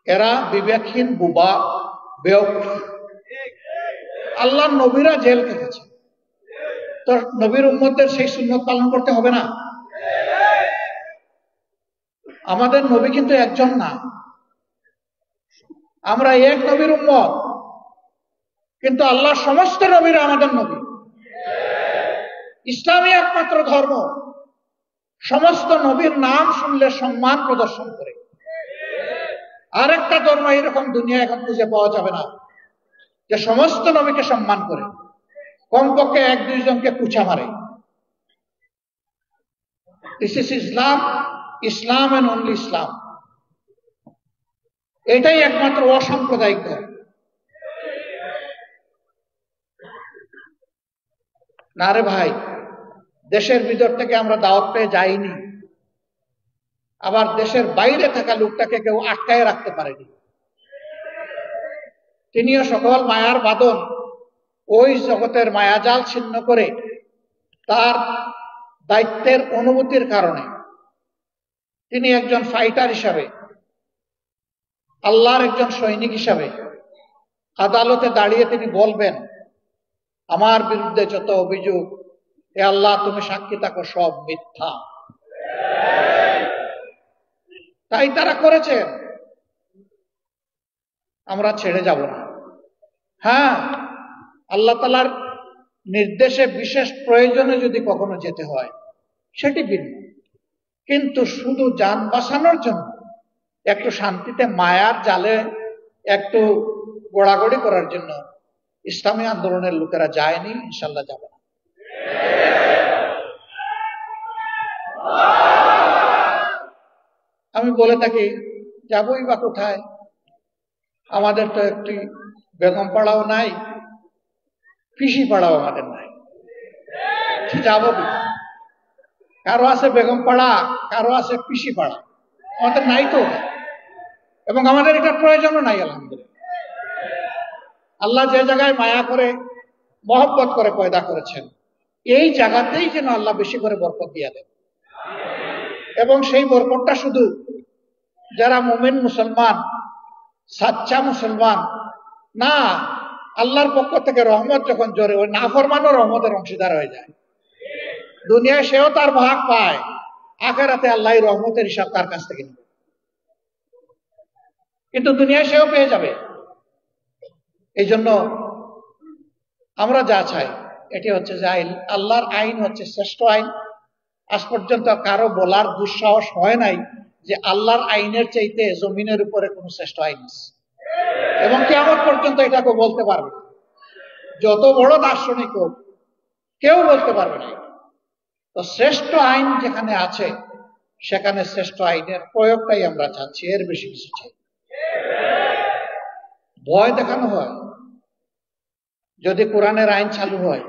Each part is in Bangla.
এরা বিবেকহীন, বুবা, বেওকুফ। আল্লাহর নবীরা জেল কেটেছে, তো নবীর উম্মতদের সেই সুন্নত পালন করতে হবে না? আমাদের নবী কিন্তু একজন না, আমরা এক নবীর উম্মত, কিন্তু আল্লাহর সমস্ত নবীরা আমাদের নবী। ইসলামই একমাত্র ধর্ম সমস্ত নবীর নাম শুনলে সম্মান প্রদর্শন করে। আরেকটা ধর্ম এরকম দুনিয়া এখন খুঁজে পাওয়া যাবে না যে সমস্ত নবীকে সম্মান করে, কমপক্ষে এক দুইজনকে কুচা মারে। This is Islam, Islam and only Islam. এটাই একমাত্র অসাম্প্রদায়িক ধর্ম। না রে ভাই, দেশের ভিতর থেকে আমরা দাওয়াত পেয়ে যাইনি, আবার দেশের বাইরে থাকা লোকটাকে কেউ আটকায় রাখতে পারেনি। তিনিও সকল মায়ার বাঁধন ওই জগতের মায়াজাল ছিন্ন করে তার দায়িত্বের অনুভূতির কারণে তিনি একজন ফাইটার হিসাবে, আল্লাহর একজন সৈনিক হিসাবে আদালতে দাঁড়িয়ে তিনি বলবেন, আমার বিরুদ্ধে যত অভিযোগ, এ আল্লাহ তুমি সাক্ষী থাকো, সব মিথ্যা। তাই তারা করেছে, আমরা ছেড়ে যাব না। হ্যাঁ, আল্লাহ তাআলার নির্দেশে বিশেষ প্রয়োজনে যদি কখনো যেতে হয় সেটি ভিন্ন, কিন্তু শুধু জান বাঁচানোর জন্য একটু শান্তিতে মায়ার জালে একটু গোড়াগড়ি করার জন্য ইসলামী আন্দোলনের লোকেরা যায়নি, ইনশাল্লাহ যাবে না। আমি বলে থাকি, যাবই বা কোথায়? আমাদের তো একটি বেগম পাড়াও নাই, পিসি পাড়াও আমাদের নাই, যাবো কি? কারো আছে বেগম পাড়া, কারো আছে পিসি পাড়া, আমাদের নাই তো। এবং আমাদের এটা প্রয়োজনও নাই। আলহামদুলিল্লাহ, আল্লাহ যে জায়গায় মায়া করে মহব্বত করে পয়দা করেছেন, এই জায়গাতেই যেন আল্লাহ বেশি করে বরকত দিয়ে দেন। এবং সেই বরকতটা শুধু যারা মুমিন মুসলমান, সাচ্চা মুসলমান না, আল্লাহর পক্ষ থেকে রহমত যখন জোরে, ওই নাফরমানও রহমতের অংশীদার হয়ে যায়। দুনিয়ায় সেও তার ভাগ পায়, আখিরাতে আল্লাহ রহমতের হিসাব তার কাছ থেকে নেবে, কিন্তু দুনিয়ায় সেও পেয়ে যাবে। এই জন্য আমরা যা চাই এটি হচ্ছে যে আল্লাহর আইন হচ্ছে শ্রেষ্ঠ আইন। আজ পর্যন্ত কারো বলার দুঃসাহস হয় নাই যে আল্লাহর আইনের চাইতে জমিনের উপরে কোনো শ্রেষ্ঠ আইন আছে, এবং কিয়ামত পর্যন্ত এটাকে বলতে পারবে, যত বড় দার্শনিক হোক কেউ বলতে পারবে না। তো শ্রেষ্ঠ আইন যেখানে আছে সেখানে শ্রেষ্ঠ আইনের প্রয়োগটাই আমরা চাচ্ছি, এর বেশি কিছু চাই। ভয় দেখানো হয়, যদি কোরআনের আইন চালু হয়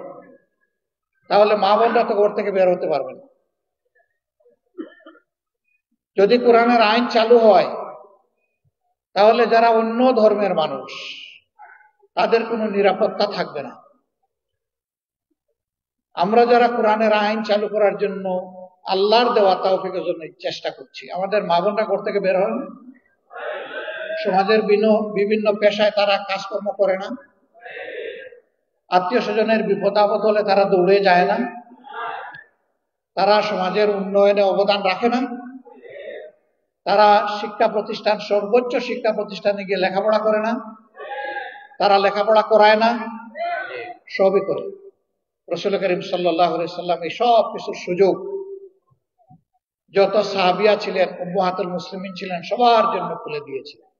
তাহলে মা বোনরা তো ঘর থেকে বের হতে পারবে না। যদি কোরআনের আইন চালু হয় তাহলে যারা অন্য ধর্মের মানুষ তাদের কোনো নিরাপত্তা থাকবে না। আমরা যারা কোরআনের আইন চালু করার জন্য আল্লাহর দেওয়া তৌফিকের জন্য চেষ্টা করছি, আমাদের মা বোনরা ঘর থেকে বের হয় না, সমাজের বিভিন্ন পেশায় তারা কাজকর্ম করে না, আত্মীয় স্বজনের বিপদ আপদ হলে তারা দৌড়ে যায় না, তারা সমাজের উন্নয়নে অবদান রাখে না, তারা শিক্ষা প্রতিষ্ঠান, সর্বোচ্চ শিক্ষা প্রতিষ্ঠানে গিয়ে লেখাপড়া করে না, তারা লেখাপড়া করায় না, সবই করে। রাসূল করিম সাল্লাল্লাহু আলাইহি সাল্লাম এই সব কিছুর সুযোগ যত সাহাবিয়া ছিলেন, উম্মাহাতুল মুসলিমিন ছিলেন, সবার জন্য খুলে দিয়েছিলেন।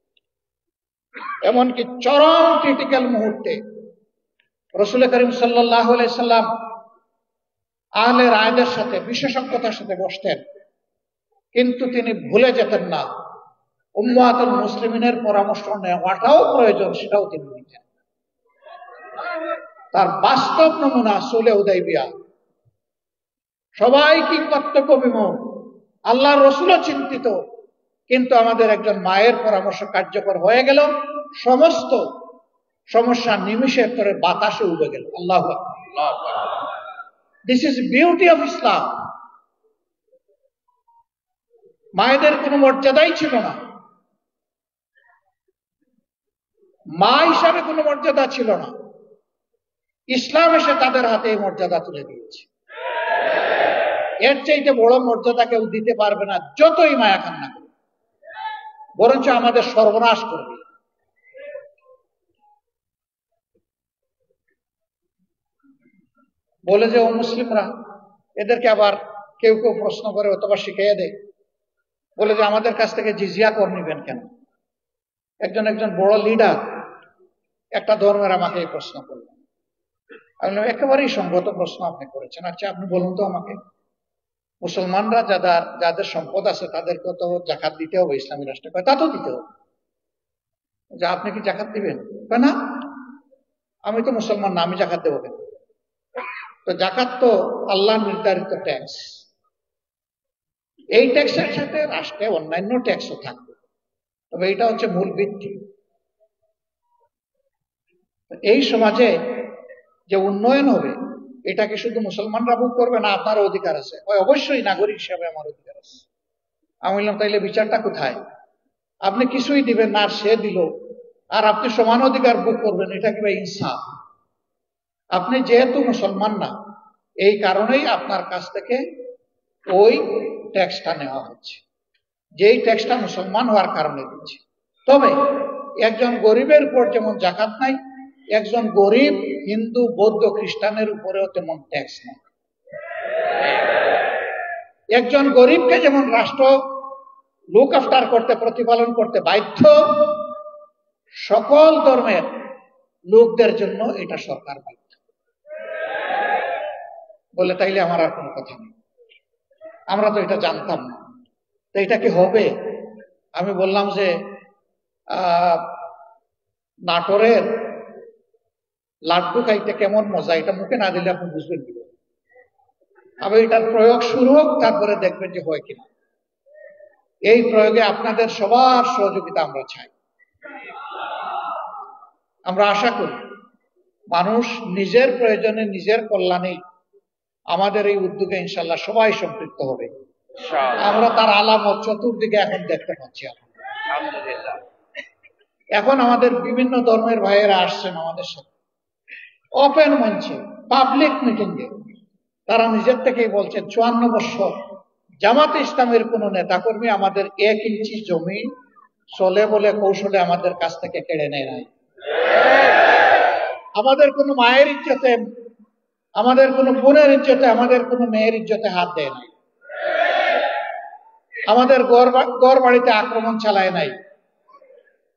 এমনকি চরম ক্রিটিক্যাল মুহূর্তে রাসূল করিম সাল্লাল্লাহু আলাইহি সাল্লাম আহলে রায়দের সাথে বিশেষজ্ঞতার সাথে বসতেন, কিন্তু তিনি ভুলে যেতেন না উম্মাতুল মুসলিমিনের পরামর্শ নেওয়াটাও প্রয়োজন, সেটাও তিনি নিতেন। তার বাস্তব নমুনা সুলহে হুদাইবিয়া। সবাই কি কর্তব্য বিমূঢ়, আল্লাহর রাসূলও চিন্তিত, কিন্তু আমাদের একজন মায়ের পরামর্শ কার্যকর হয়ে গেল, সমস্ত সমস্যা নিমিষের পরে বাতাসে উড়ে গেল। আল্লাহু আকবার। This is beauty of Islam. মায়েদের কোনো মর্যাদাই ছিল না, মা হিসাবে কোনো মর্যাদা ছিল না, ইসলাম এসে তাদের হাতে এই মর্যাদা তুলে দিয়েছে। এর চাইতে বড় মর্যাদা কেউ দিতে পারবে না, যতই মায়া কান্না করবে, বরঞ্চ আমাদের সর্বনাশ করবে। বলে যে ও মুসলিমরা, এদেরকে আবার কেউ কেউ প্রশ্ন করে অথবা শিখিয়ে দেয়, বলে যে আমাদের কাছ থেকে জিজিয়া কর নিবেন কেন? একজন বড় লিডার একটা ধর্মের আমাকে এই প্রশ্ন করলেন। আমি বললাম, একেবারেই সঙ্গত প্রশ্ন আপনি করেছেন। আচ্ছা আপনি বলুন তো আমাকে, মুসলমানরা যাদের সম্পদ আছে তাদেরকে তো জাকাত দিতে হবে ইসলামী রাষ্ট্রে, তা তো দিতে হবে, যে আপনি কি জাকাত দিবেন? না, আমি তো মুসলমান না, আমি জাকাত দেবো কেন? তো জাকাত তো আল্লাহর নির্ধারিত ট্যাক্স, এই ট্যাক্সের সাথে রাষ্ট্রে অন্যান্য ট্যাক্সও থাকবে, তবে এটা হচ্ছে মূল ভিত্তি। এই সমাজে যে উন্নয়ন হবে, এটা কি শুধু মুসলমানরা ভোগ করবে না? আপনারও অধিকার আছে। অবশ্যই নাগরিক হিসাবে আমার অধিকার আছে। আমি বললাম, তাইলে বিচারটা কোথায়? আপনি কিছুই দিবেন না আর সে দিল, আর আপনি সমান অধিকার ভোগ করবেন, এটা কি ভাই ইনসাফ? আপনি যেহেতু মুসলমান না, এই কারণেই আপনার কাছ থেকে ওই ট্যাক্সটা নেওয়া হচ্ছে, যেই ট্যাক্সটা মুসলমান হওয়ার কারণে দিচ্ছে। তবে একজন গরিবের উপর যেমন জাকাত নাই, একজন গরিব হিন্দু বৌদ্ধ খ্রিস্টানের উপরেও তেমন ট্যাক্স নেই। একজন গরিবকে যেমন রাষ্ট্র লুক আফটার করতে, প্রতিপালন করতে বাধ্য, সকল ধর্মের লোকদের জন্য এটা সরকার বাধ্য। বলে তাইলে আমার আর কোনো কথা নেই, আমরা তো এটা জানতাম না, তো এটা কি হবে? আমি বললাম যে নাটোরের লাড্ডু খাইতে কেমন মজা, এটা মুখে না দিলে আপনি বুঝবেন কি? আবার এটার প্রয়োগ শুরু হোক, তারপরে দেখবেন যে হয় কিনা। এই প্রয়োগে আপনাদের সবার সহযোগিতা আমরা চাই। আমরা আশা করি মানুষ নিজের প্রয়োজনে, নিজের কল্যাণে আমাদের এই উদ্যোগে ইনশাল্লাহ সবাই সম্পৃক্ত হবে। আমরা তার আলামত চতুর্দিকে এখন দেখতে পাচ্ছি। এখন আমাদের বিভিন্ন ধর্মের ভাইয়েরা আসছেন আমাদের সাথে ওপেন মঞ্চে, পাবলিক মিটিংয়ে। তারা নিজের থেকেই বলছেন 54 বছর জামাতে ইসলামের কোন নেতাকর্মী আমাদের 1 ইঞ্চি জমি চলে বলে কৌশলে আমাদের কাছ থেকে কেড়ে নেয় নাই। আমাদের কোনো মায়ের ইজ্জতে, আমাদের কোনো বোনের ইজ্জতে, আমাদের কোনো মেয়ের ইজ্জতে হাত দেয় নাই। আমাদের ঘর বাড়িতে আক্রমণ চালায় নাই,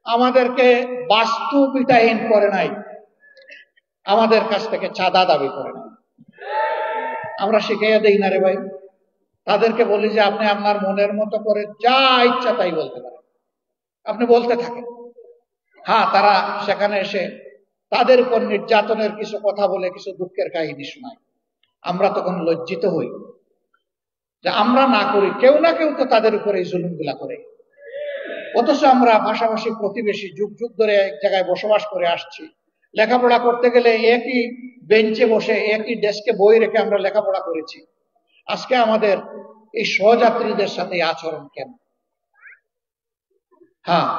আমাদেরকে বাস্তু পিটাহীন করে নাই, আমাদের কাছ থেকে চাঁদা দাবি করে নাই। আমরা শিখাইয়া দেই না রে ভাই। তাদেরকে বলি যে আপনি আপনার মনের মতো করে যা ইচ্ছা তাই বলতে পারেন, আপনি বলতে থাকেন। হ্যাঁ, তারা সেখানে এসে তাদের উপর নির্যাতনের কিছু কথা বলে, কিছু দুঃখের কাহিনী শোনায়। আমরা তখন লজ্জিত হই যে আমরা না করি, কেউ না কেউ তো তাদের উপরে এই জুলুমগুলা করে। অথচ আমরা পাশাপাশি প্রতিবেশী, যুগ যুগ ধরে এক জায়গায় বসবাস করে আসছি। লেখাপড়া করতে গেলে একই বেঞ্চে বসে, একই ডেস্কে বই রেখে আমরা লেখাপড়া করেছি। আজকে আমাদের এই সহযাত্রীদের সাথে আচরণ কেন? হ্যাঁ,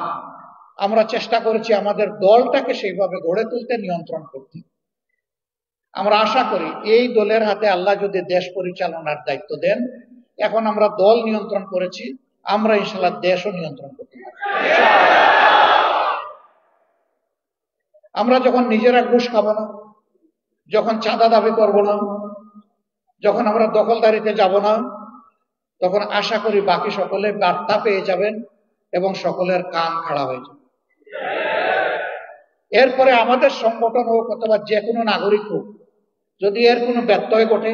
আমরা চেষ্টা করেছি আমাদের দলটাকে সেইভাবে গড়ে তুলতে, নিয়ন্ত্রণ করতে। আমরা আশা করি এই দলের হাতে আল্লাহ যদি দেশ পরিচালনার দায়িত্ব দেন, এখন আমরা দল নিয়ন্ত্রণ করেছি, আমরা ইনশাআল্লাহ দেশও নিয়ন্ত্রণ করতে পারি। আমরা যখন নিজেরা ঘুষ খাবো না, যখন চাঁদা দাবি করব না, যখন আমরা দখলদারিতে যাব না, তখন আশা করি বাকি সকলে বার্তা পেয়ে যাবেন এবং সকলের কান খাড়া হয়ে যাবে। এরপরে আমাদের সংগঠন হোক অথবা যে কোনো নাগরিক হোক, যদি এর কোনো ব্যত্যয় ঘটে,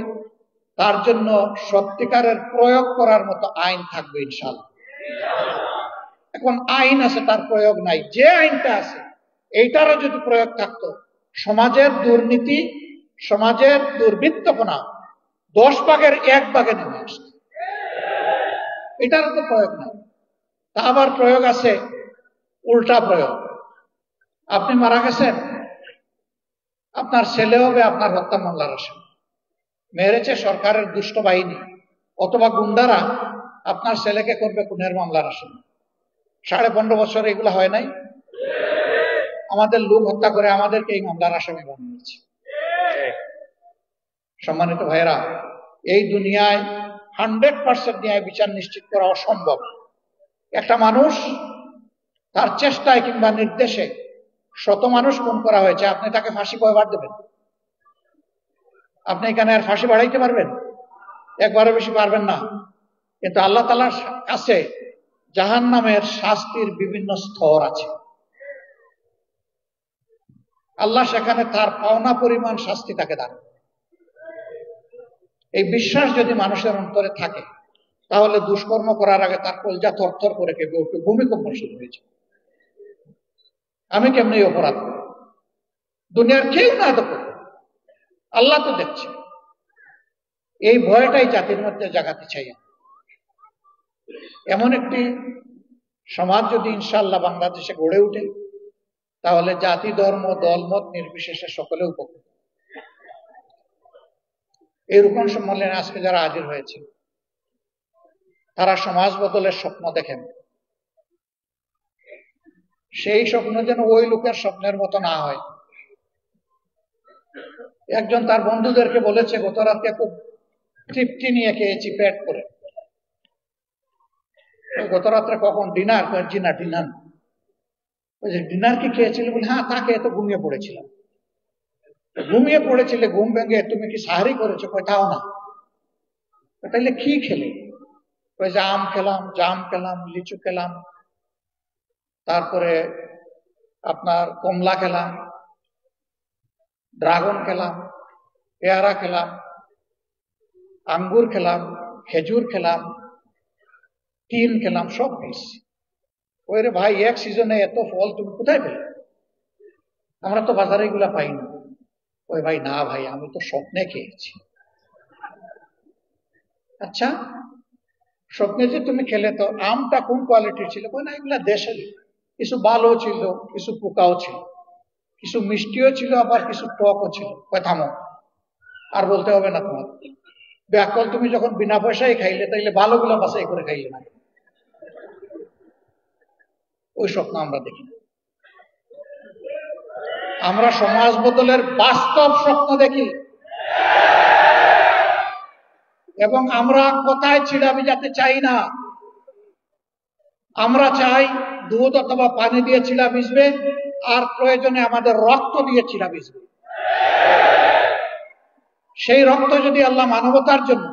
তার জন্য সত্যিকারের প্রয়োগ করার মতো আইন থাকবে ইনশাআল্লাহ। এখন আইন আছে, তার প্রয়োগ নাই। যে আইনটা আছে এইটারও যদি প্রয়োগ থাকতো, সমাজের দুর্নীতি, সমাজের দুর্বৃত্তপনা 10 ভাগের 1 ভাগে নেমে আসত। এটারও তো প্রয়োগ নাই। তা আবার প্রয়োগ আছে উল্টা প্রয়োগ। আপনি মারা গেছেন, আপনার ছেলে হবে আপনার হত্যা মামলার আসামি। মেরেছে সরকারের দুষ্ট বাহিনী অথবা গুন্ডারা, আপনার ছেলেকে করবে খুনের মামলার আসামি। 15.5 বছর এগুলো হয় নাই? আমাদের লোক হত্যা করে আমাদেরকে এই মামলার আসামি বানিয়েছে। সম্মানিত ভাইয়েরা, এই দুনিয়ায় 100% ন্যায় বিচার নিশ্চিত করা অসম্ভব। একটা মানুষ তার চেষ্টায় কিংবা নির্দেশে শত মানুষ খুন করা হয়েছে, আপনি তাকে ফাঁসি কয়বার দেবেন? আপনি এখানে আর ফাঁসি বাড়াইতে পারবেন? একবারও বেশি পারবেন না। কিন্তু আল্লাহ তাআলার কাছে জাহান্নামের শাস্তির বিভিন্ন স্তর আছে। আল্লাহ সেখানে তার পাওনা পরিমাণ শাস্তি তাকে দান। এই বিশ্বাস যদি মানুষের অন্তরে থাকে, তাহলে দুষ্কর্ম করার আগে তার কলজা থরথর করে কেঁপে উঠবে, ভূমিকম্প শুরু হয়েছে। আমি কেমনি অপরাধ করব? দুনিয়ার কেউ না দেখো, আল্লাহ তো দেখছে। এই ভয়টাই জাতির মধ্যে জাগাতে চাই। এমন একটি সমাজ যদি ইনশাআল্লাহ বাংলাদেশে গড়ে ওঠে, তাহলে জাতি, ধর্ম, দলমত নির্বিশেষে সকলে উপকৃত। এই রূপন সম্মেলনে আজকে যারা হাজির হয়েছে, তারা সমাজ বদলের স্বপ্ন দেখেন। সেই স্বপ্ন যেন ওই লোকের স্বপ্নের মতো না হয়। একজন তার বন্ধুদেরকে বলেছে, গত রাতে খুব তৃপ্তি নিয়ে খেয়েছি পেট করে। গত রাত্রে কখন? ডিনার? না, ডিনার। ডিনার কি খেয়েছিল? বলে হ্যাঁ, তা খেয়ে তো ঘুমিয়ে পড়েছিলাম। ঘুমিয়ে পড়েছিলে, ঘুম ভেঙে তুমি কি সাহারি করেছো? কোথাও না। তাইলে কি খেলে? ওই যে আম খেলাম, জাম খেলাম, লিচু খেলাম, তারপরে আপনার কমলা খেলাম, ড্রাগন খেলাম, পেয়ারা খেলাম, আঙ্গুর খেলাম, খেজুর খেলাম, তিল খেলাম, সব খেয়েছি। ওই রে ভাই, এক সিজনে এত ফল তুমি কোথায় পেলে? আমরা তো বাজারে এগুলা পাই না। ওই ভাই, না ভাই, আমি তো স্বপ্নে খেয়েছি। আচ্ছা, স্বপ্নে যে তুমি খেলে, তো আমটা কোন কোয়ালিটির ছিল? না, এগুলা দেশের। কিছু ভালো ছিল, কিছু পোকাও ছিল, কিছু মিষ্টিও ছিল, আবার কিছু টকও ছিল। থামো, আর বলতে হবে না তোমার। ব্যাকল, তুমি যখন বিনা পয়সায় খাইলে, তাইলে ভালোগুলো বাছাই করে খাইলে না? ওই স্বপ্ন আমরা দেখি। আমরা সমাজ বদলের বাস্তব স্বপ্ন দেখি, এবং আমরা কোথায় ছিড়া ভিজাতে চাই না। আমরা চাই দুধ অথবা পানি দিয়ে ছিড়া ভিজবে, আর প্রয়োজনে আমাদের রক্ত দিয়ে ছিড়া ভিজবে। সেই রক্ত যদি আল্লাহ মানবতার জন্য,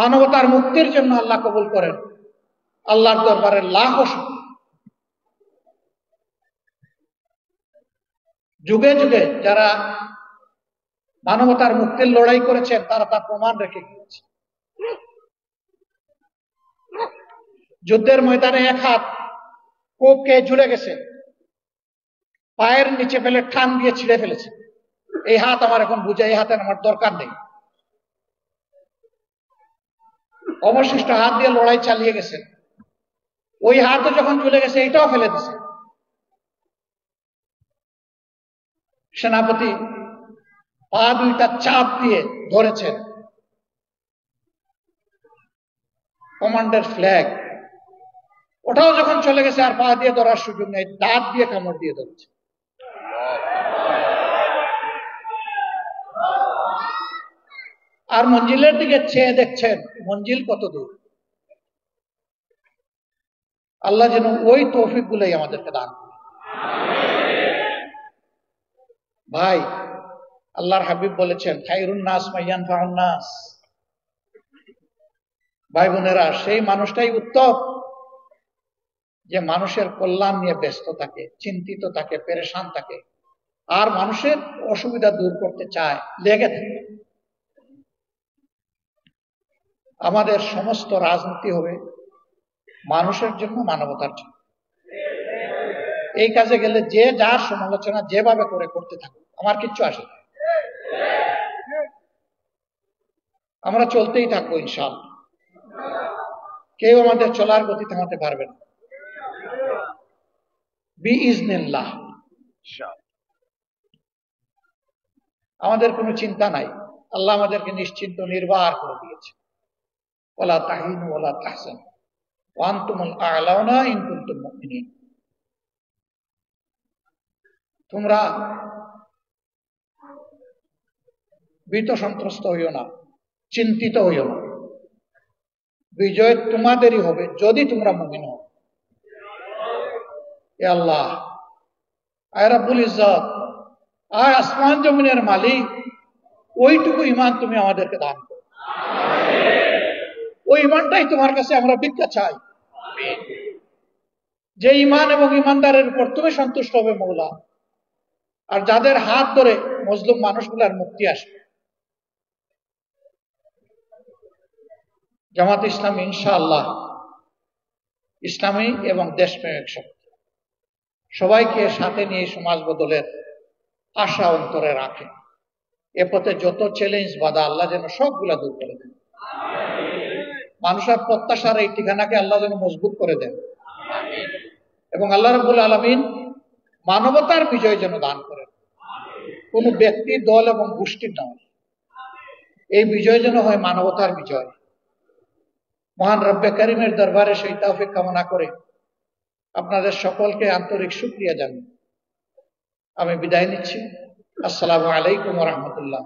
মানবতার মুক্তির জন্য আল্লাহ কবুল করেন, আল্লাহর দরবারে লাখো শুকর। যুগে যুগে যারা মানবতার মুক্তির লড়াই করেছেন, তারা তার প্রমাণ রেখে গিয়েছে। যুদ্ধের ময়দানে এক হাত কোপকে ঝুলে গেছে, পায়ের নিচে ফেলে টান দিয়ে ছিঁড়ে ফেলেছে। এই হাত আমার এখন বুঝে, এই হাতের আমার দরকার নেই। অবশিষ্ট হাত দিয়ে লড়াই চালিয়ে গেছে। ওই হাতও যখন ঝুলে গেছে, এটাও ফেলে দিছে। সেনাপতি পা দুইটা চাপ দিয়ে ধরেছেন, কমান্ডার ফ্ল্যাগ, ওটাও যখন চলে গেছে, আর পা দিয়ে ধরার সুযোগ নেই, দাঁত দিয়ে কামড় দিয়ে ধরেছে। আর মঞ্জিলের দিকে চেয়ে দেখছেন, মঞ্জিল কত দূর। আল্লাহ যেন ওই তৌফিক গুলাই আমাদেরকে দান করে। ভাই, আল্লাহর হাবিব বলেছেন, খায়রুন নাস মাইয়ান ফাউন নাস। ভাই বোনেরা, সেই মানুষটাই উত্তম যে মানুষের কল্যাণ নিয়ে ব্যস্ত থাকে, চিন্তিত থাকে, পেরেশান থাকে, আর মানুষের অসুবিধা দূর করতে চায়, লেগে থাকে। আমাদের সমস্ত রাজনীতি হবে মানুষের জন্য, মানবতার জন্য। এই কাজে গেলে যে যার সমালোচনা যেভাবে করে করতে থাকুক, আমার কিচ্ছু আসে না। আমরা চলতেই থাকবো ইনশাআল্লাহ। কেউ আমাদের চলার গতি থামাতে পারবে না, বিইজনিল্লাহ। আমাদের কোনো চিন্তা নাই, আল্লাহ আমাদেরকে নিশ্চিন্ত নির্বাহ করে দিয়েছে। ওয়ালা তাহিনু ওয়ালা তাহজানু ওয়া আনতুমুল আ'লাউনা ইন কুনতুম মুমিনিন। তোমরা ভীত সন্ত্রস্ত হইও না, চিন্তিত হইও না। বিজয় তোমাদেরই হবে যদি তোমরা মুমিন হও। এ আল্লাহ, আয় রাব্বুল ইজ্জত, আয় আসমান জমিনের মালিক, ওইটুকু ইমান তুমি আমাদেরকে দান করো। ওই ইমানটাই তোমার কাছে আমরা ভিক্ষা চাই, যে ইমান এবং ইমানদারের উপর তুমি সন্তুষ্ট হবে মৌলা, আর যাদের হাত ধরে মজলুম মানুষগুলার মুক্তি আসবে। জামাত ইসলামী ইনশাআল্লাহ ইসলামী এবং দেশপ্রেমিক শক্তি, সবাইকে সাথে নিয়ে সমাজ বদলের আশা অন্তরে রাখে। এ পথে যত চ্যালেঞ্জ বাধা আল্লাহ যেন সবগুলা দূর করে দেন। মানুষের প্রত্যাশার এই ঠিকানাকে আল্লাহ যেন মজবুত করে দেন, এবং আল্লাহ রাব্বুল আলামিন মানবতার বিজয় যেন দান করেন, কোন ব্যক্তি, দল এবং গোষ্ঠীর নয়। এই বিজয় যেন হয় মানবতার বিজয়। মহান রব্বে কারিমের দরবারে সেই তৌফিক কামনা করে আপনাদের সকলকে আন্তরিক শুকরিয়া জানাই আমি বিদায় নিচ্ছি। আসসালামু আলাইকুম ওয়া রাহমাতুল্লাহ।